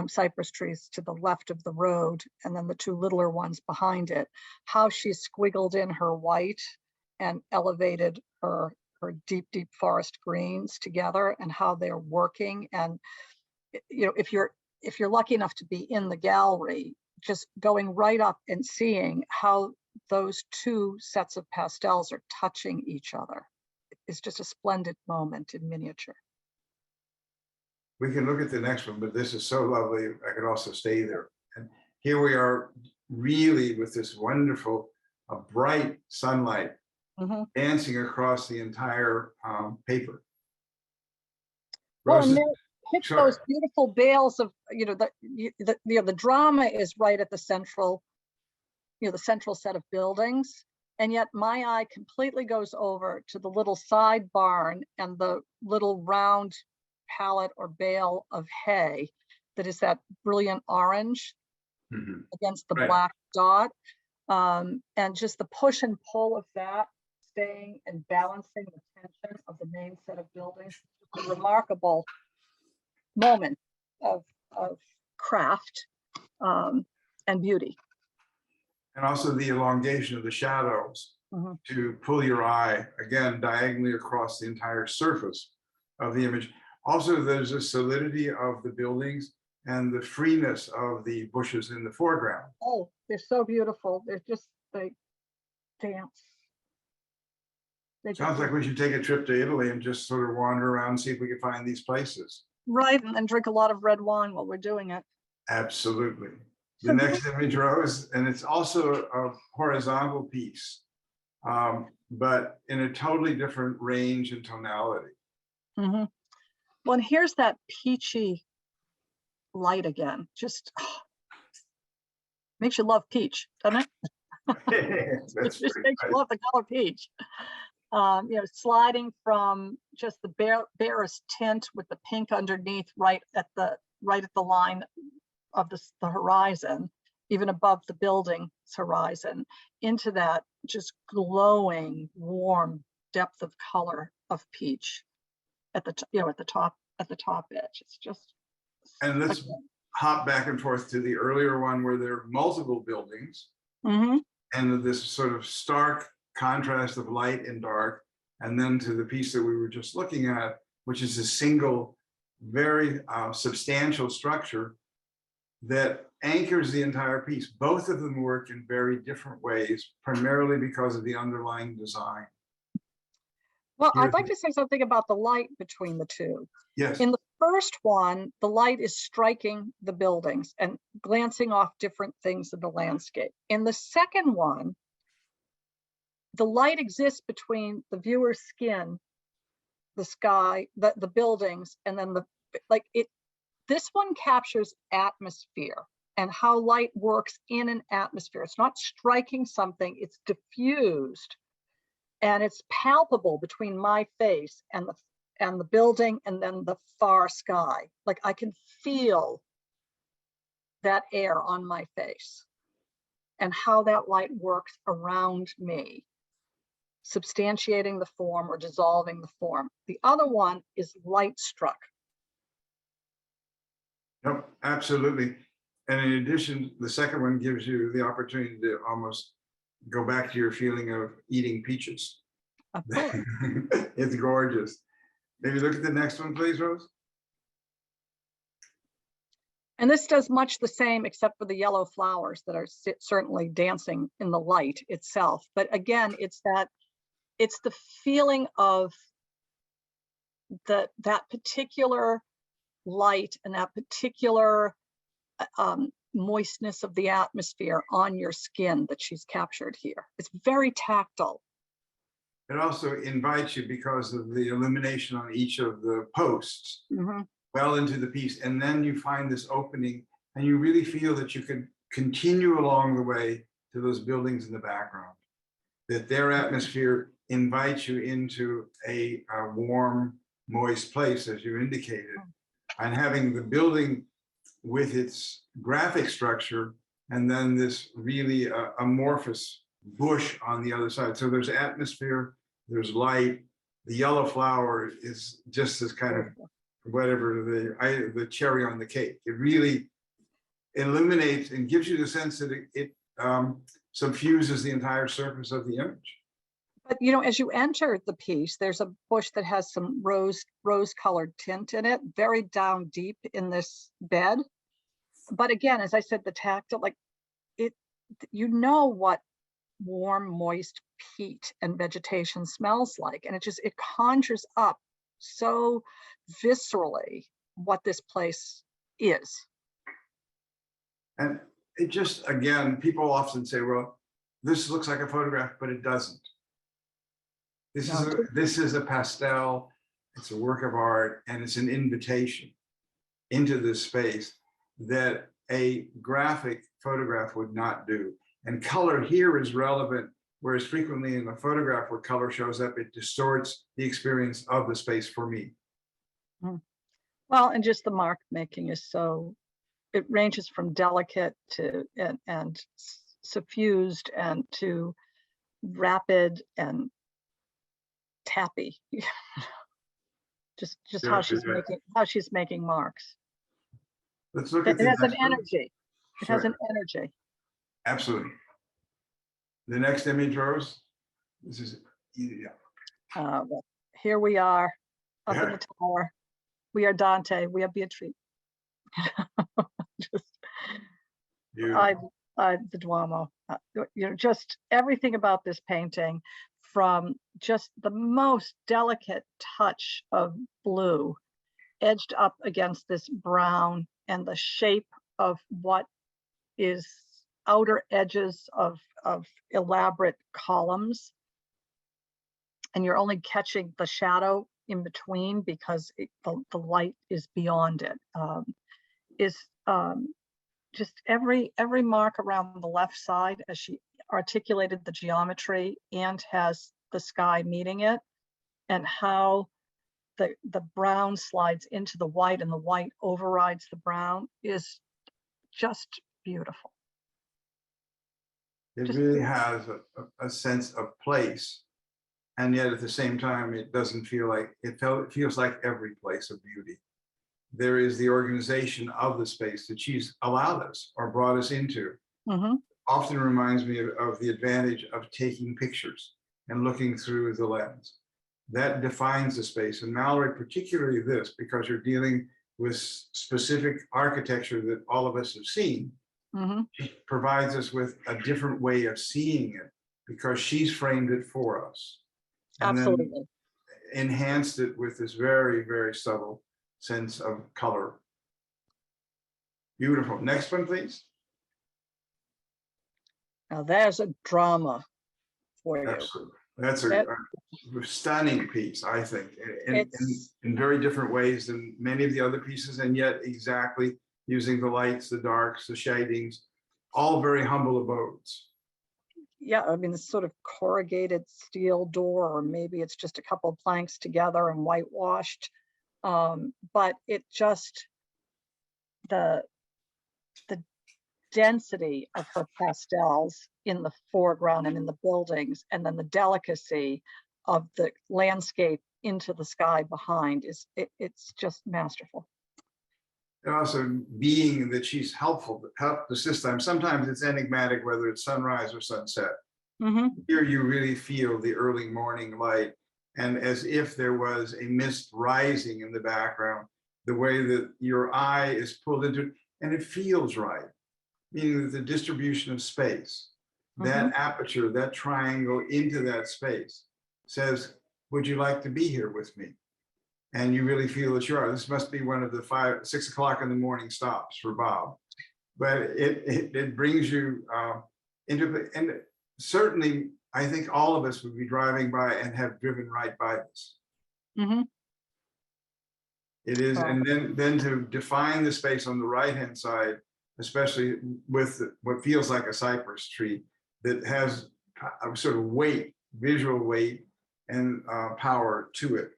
cypress trees to the left of the road, and then the two littler ones behind it, how she's squiggled in her white and elevated her deep forest greens together, and how they're working. And you know, if you're lucky enough to be in the gallery, just going right up and seeing how those two sets of pastels are touching each other is just a splendid moment in miniature. We can look at the next one, but this is so lovely. I could also stay there. And here we are really with this wonderful, bright sunlight dancing across the entire paper. Well, Roses, and then hit sure. those beautiful bales of, you know, the drama is right at the central, you know, the central set of buildings. And yet my eye completely goes over to the little side barn and the little round pallet or bale of hay that is that brilliant orange against the Right. black dot. And just the push and pull of that, staying and balancing the tension of the main set of buildings. A remarkable moment of craft and beauty. And also the elongation of the shadows to pull your eye, again, diagonally across the entire surface of the image. Also, there's a solidity of the buildings and the freeness of the bushes in the foreground. Oh, they're so beautiful. They're just, they dance. They Sounds like we should take a trip to Italy and just sort of wander around and see if we can find these places. Right, and drink a lot of red wine while we're doing it. Absolutely. The So next image, Rose, and it's also a horizontal piece, but in a totally different range and tonality. Well, and here's that peachy light again. Just makes you love peach, doesn't it? That's It just pretty makes you nice. love the color peach. You know, sliding from just the barest tint with the pink underneath, right at the line of the horizon, even above the building's horizon, into that just glowing, warm depth of color of peach at the at the top edge. It's just. And let's hop back and forth to the earlier one where there are multiple buildings and this sort of stark contrast of light and dark, and then to the piece that we were just looking at, which is a single, very substantial structure that anchors the entire piece. Both of them work in very different ways, primarily because of the underlying design. Well, I'd like to say something about the light between the two. Yes. In the first one, the light is striking the buildings and glancing off different things of the landscape. In the second one, the light exists between the viewer's skin, the sky, the buildings, and then this one captures atmosphere and how light works in an atmosphere. It's not striking something, it's diffused. And it's palpable between my face and the building and then the far sky. Like I can feel that air on my face and how that light works around me, substantiating the form or dissolving the form. The other one is light struck. Nope, absolutely. And in addition, the second one gives you the opportunity to almost go back to your feeling of eating peaches. It's gorgeous. Maybe look at the next one, please, Rose. And this does much the same, except for the yellow flowers that are certainly dancing in the light itself. But again, it's the feeling of that particular light and that particular moistness of the atmosphere on your skin that she's captured here. It's very tactile. It also invites you because of the illumination on each of the posts well into the piece. And then you find this opening and you really feel that you can continue along the way to those buildings in the background. that their atmosphere invites you into a warm, moist place, as you indicated, and having the building with its graphic structure, and then this really amorphous bush on the other side. So there's atmosphere, there's light. The yellow flower is just this kind of whatever the cherry on the cake. It really illuminates and gives you the sense that it suffuses the entire surface of the image. But as you enter the piece, there's a bush that has some rose-colored tint in it, very down deep in this bed. But again, as I said, the tactile, like it, what warm, moist peat and vegetation smells like, and it conjures up so viscerally what this place is. And it just, again, people often say, well, this looks like a photograph, but it doesn't. This is a pastel, it's a work of art, and it's an invitation into this space that a graphic photograph would not do. And color here is relevant, whereas frequently in a photograph where color shows up, it distorts the experience of the space for me. Well, and just the mark making is so, it ranges from delicate to and suffused and to rapid and tappy. just how she's making marks. Let's look at it has an energy. It has an energy. Absolutely. The next image, Rose. This is well, here we are up in the tower. We are Dante. We are Beatrice. Just the Duomo. Just everything about this painting, from just the most delicate touch of blue edged up against this brown, and the shape of what is outer edges of elaborate columns, and you're only catching the shadow in between because the light is beyond it. Just every mark around the left side, as she articulated the geometry and has the sky meeting it, and how the brown slides into the white and the white overrides the brown, is just beautiful. It really has a sense of place, and yet at the same time, it doesn't feel like it feels like every place of beauty. There is the organization of the space that she's allowed us or brought us into. Often reminds me of the advantage of taking pictures and looking through the lens. That defines the space. And Mallory, particularly this, because you're dealing with specific architecture that all of us have seen, she provides us with a different way of seeing it because she's framed it for us. And absolutely. Then enhanced it with this very, very subtle sense of color. Beautiful. Next one, please. Now there's a drama for you. Absolutely. That's a stunning piece, I think, in very different ways than many of the other pieces, and yet exactly using the lights, the darks, the shadings, all very humble abodes. Yeah, I mean, this sort of corrugated steel door, or maybe it's just a couple of planks together and whitewashed. But it just, the density of her pastels in the foreground and in the buildings, and then the delicacy of the landscape into the sky behind, it's just masterful. And also being that she's helped the system. Sometimes it's enigmatic whether it's sunrise or sunset. Here you really feel the early morning light, and as if there was a mist rising in the background, the way that your eye is pulled into it, and it feels right. Meaning that the distribution of space, that aperture, that triangle into that space says, would you like to be here with me? And you really feel that you are. This must be one of the 5, 6 o'clock in the morning stops for Bob. But it brings you into, and certainly I think all of us would be driving by and have driven right by this. It is, and then to define the space on the right-hand side, especially with what feels like a cypress tree that has sort of weight, visual weight and power to it.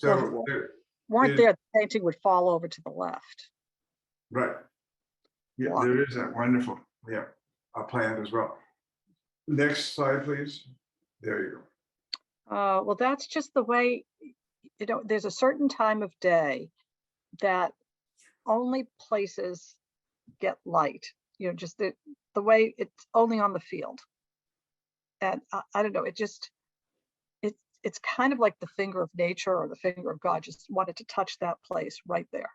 Well, if So it weren't there, the painting would fall over to the left. right. Yeah, Wow. there is that wonderful, yeah, a plant as well. Next slide, please. There you go. Well, that's just the way, you know, there's a certain time of day that only places get light, you know, just the way it's only on the field. And I don't know, it's kind of like the finger of nature or the finger of God just wanted to touch that place right there.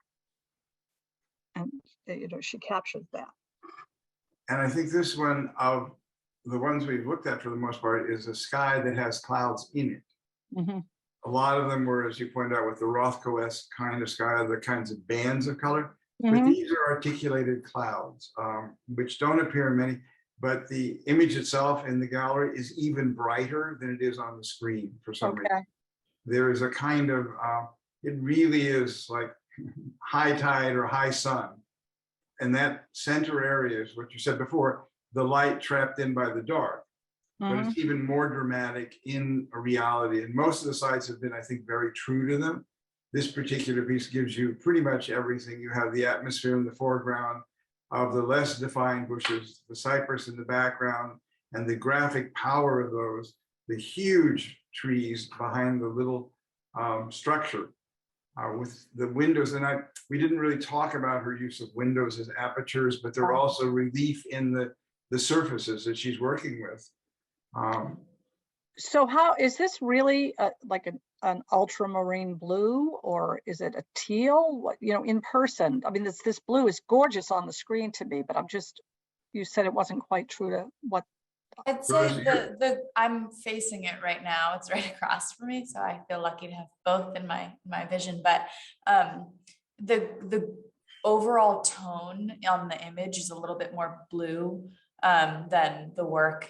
And, you know, she captured that. And I think this one of the ones we've looked at for the most part is a sky that has clouds in it. Mm-hmm. A lot of them were, as you pointed out, with the Rothko-esque kind of sky, the kinds of bands of color. But Mm-hmm. these are articulated clouds, which don't appear in many, but the image itself in the gallery is even brighter than it is on the screen for some reason. There is a kind of, it really is like high tide or high sun. And that center area is what you said before, the light trapped in by the dark. But it's even more dramatic in a reality. And most of the sites have been, I think, very true to them. This particular piece gives you pretty much everything. You have the atmosphere in the foreground of the less defined bushes, the cypress in the background, and the graphic power of those, the huge trees behind the little structure with the windows. And we didn't really talk about her use of windows as apertures, but they're also relief in the surfaces that she's working with. So how is this really like an ultramarine blue, or is it a teal? What, you know, in person, I mean, this blue is gorgeous on the screen to me, but you said it wasn't quite true to what. I'd say I'm facing it right now. It's right across from me, so I feel lucky to have both in my vision. But the overall tone on the image is a little bit more blue than the work.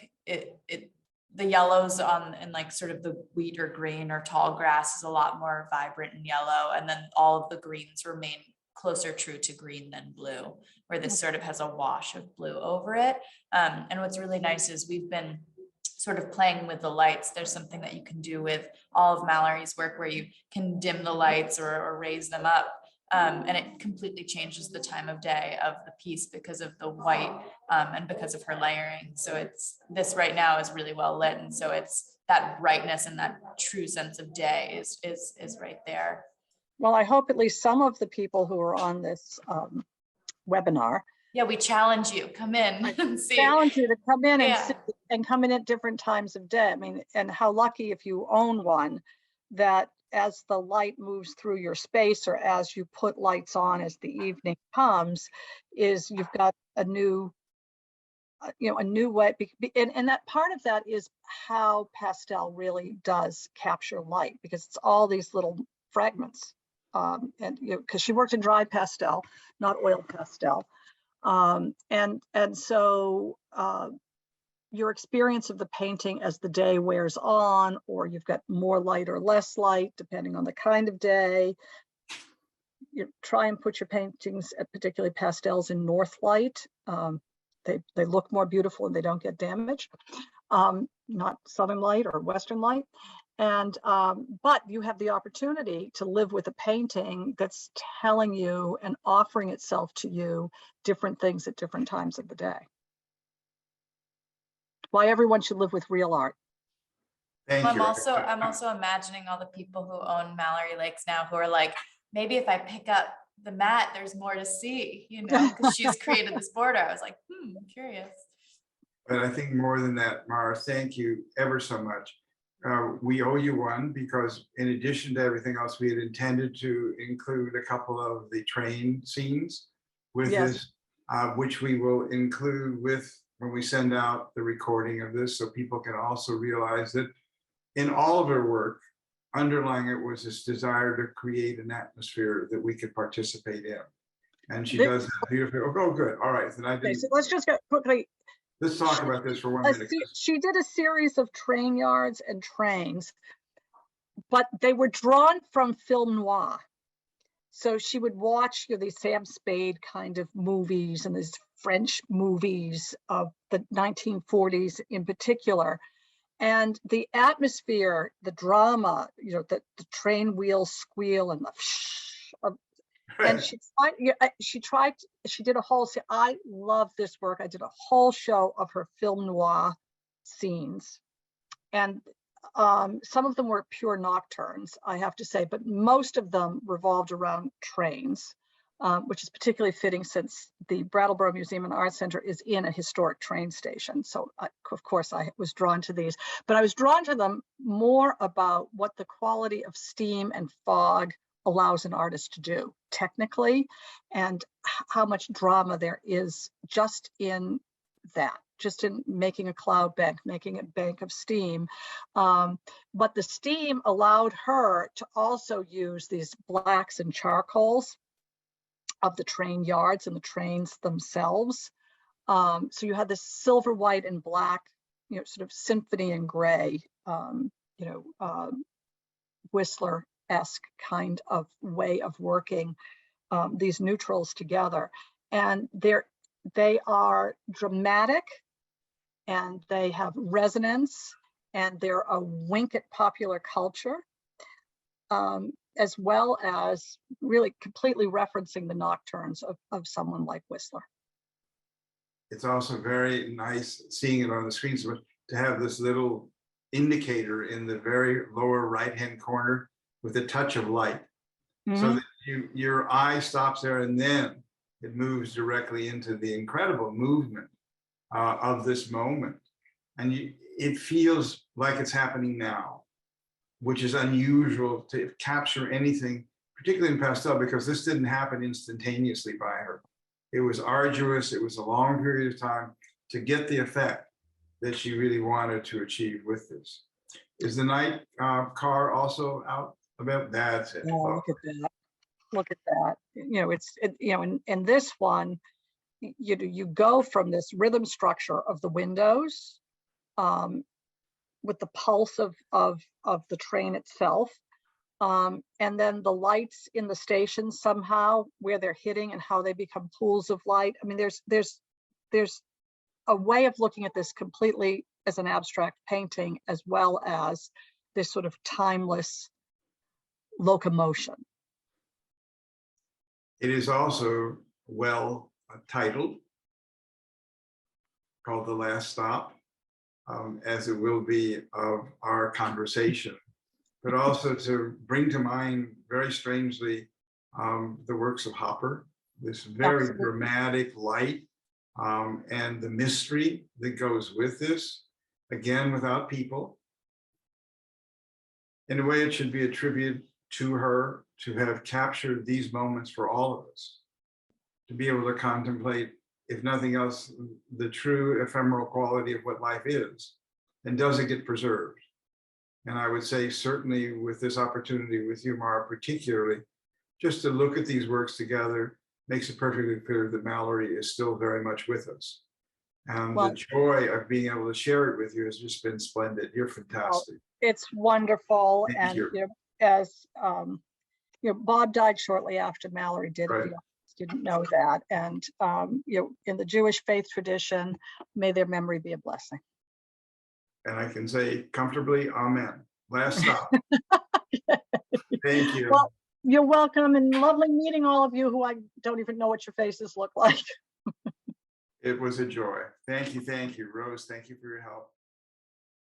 The yellows in like sort of the wheat or green or tall grass is a lot more vibrant and yellow, and then all of the greens remain closer true to green than blue, where this sort of has a wash of blue over it. And what's really nice is we've been sort of playing with the lights. There's something that you can do with all of Mallory's work where you can dim the lights or raise them up. And it completely changes the time of day of the piece because of the white and because of her layering. So this right now is really well lit. And so it's that brightness and that true sense of day is right there. Well, I hope at least some of the people who are on this webinar. Yeah, we challenge you, come in and see. Challenge you to come in and see, and come in at different times of day. I mean, and how lucky if you own one, that as the light moves through your space or as you put lights on as the evening comes, is you've got a new, a new way. And that part of that is how pastel really does capture light, because it's all these little fragments. And because she worked in dry pastel, not oil pastel. And so your experience of the painting as the day wears on, or you've got more light or less light, depending on the kind of day. You try and put your paintings, particularly pastels, in north light. They look more beautiful and they don't get damaged. Not southern light or western light. And but you have the opportunity to live with a painting that's telling you and offering itself to you different things at different times of the day. Why everyone should live with real art. Thank I'm you. also imagining all the people who own Mallory Lakes now who are like, maybe if I pick up the mat, there's more to see, because she's created this border. I was like, I'm curious. But I think more than that, Mara, thank you ever so much. We owe you one, because in addition to everything else, we had intended to include a couple of the train scenes with this, which we will include when we send out the recording of this, so people can also realize that in all of her work, underlying it was this desire to create an atmosphere that we could participate in. And she does that beautifully. Oh, good. All right. Then Okay, so let's just go quickly. Let's talk about this for 1 minute. She did a series of train yards and trains, but they were drawn from film noir. So she would watch, you know, these Sam Spade kind of movies and these French movies of the 1940s in particular. And the atmosphere, the drama, you know, the train wheels squeal and the and she did a whole, I love this work. I did a whole show of her film noir scenes. And some of them were pure nocturnes, I have to say, but most of them revolved around trains, which is particularly fitting since the Brattleboro Museum and Art Center is in a historic train station. So of course I was drawn to these, but I was drawn to them more about what the quality of steam and fog allows an artist to do technically, and how much drama there is just in that, just in making a cloud bank, making a bank of steam. But the steam allowed her to also use these blacks and charcoals of the train yards and the trains themselves. So you had this silver, white, and black, you know, sort of symphony and gray, Whistler-esque kind of way of working these neutrals together. And they are dramatic, and they have resonance, and they're a wink at popular culture, as well as really completely referencing the nocturnes of someone like Whistler. It's also very nice seeing it on the screen, so to have this little indicator in the very lower right-hand corner with a touch of light, so that your eye stops there and then it moves directly into the incredible movement of this moment. And it feels like it's happening now, which is unusual to capture anything, particularly in pastel, because this didn't happen instantaneously by her. It was arduous. It was a long period of time to get the effect that she really wanted to achieve with this. Is the night car also out about that? Oh, look at that. Look at that. You know, in this one, you go from this rhythm structure of the windows with the pulse of the train itself, and then the lights in the station somehow, where they're hitting and how they become pools of light. I mean, there's a way of looking at this completely as an abstract painting, as well as this sort of timeless locomotion. It is also well titled, called The Last Stop, as it will be of our conversation, but also to bring to mind, very strangely, the works of Hopper, this very Absolutely. dramatic light, and the mystery that goes with this, again, without people. In a way, it should be a tribute to her to have captured these moments for all of us, to be able to contemplate, if nothing else, the true ephemeral quality of what life is, and does it get preserved? And I would say, certainly with this opportunity with you, Mara, particularly, just to look at these works together makes it perfectly clear that Mallory is still very much with us. And the joy of being able to share it with you has just been splendid. You're fantastic. It's wonderful. Thank and you. You know, as Bob died shortly after Mallory did. Right. If you didn't know that. And in the Jewish faith tradition, may their memory be a blessing. And I can say comfortably, amen. Last stop. Thank you. Well, you're welcome, and lovely meeting all of you who I don't even know what your faces look like. It was a joy. Thank you, Rose. Thank you for your help.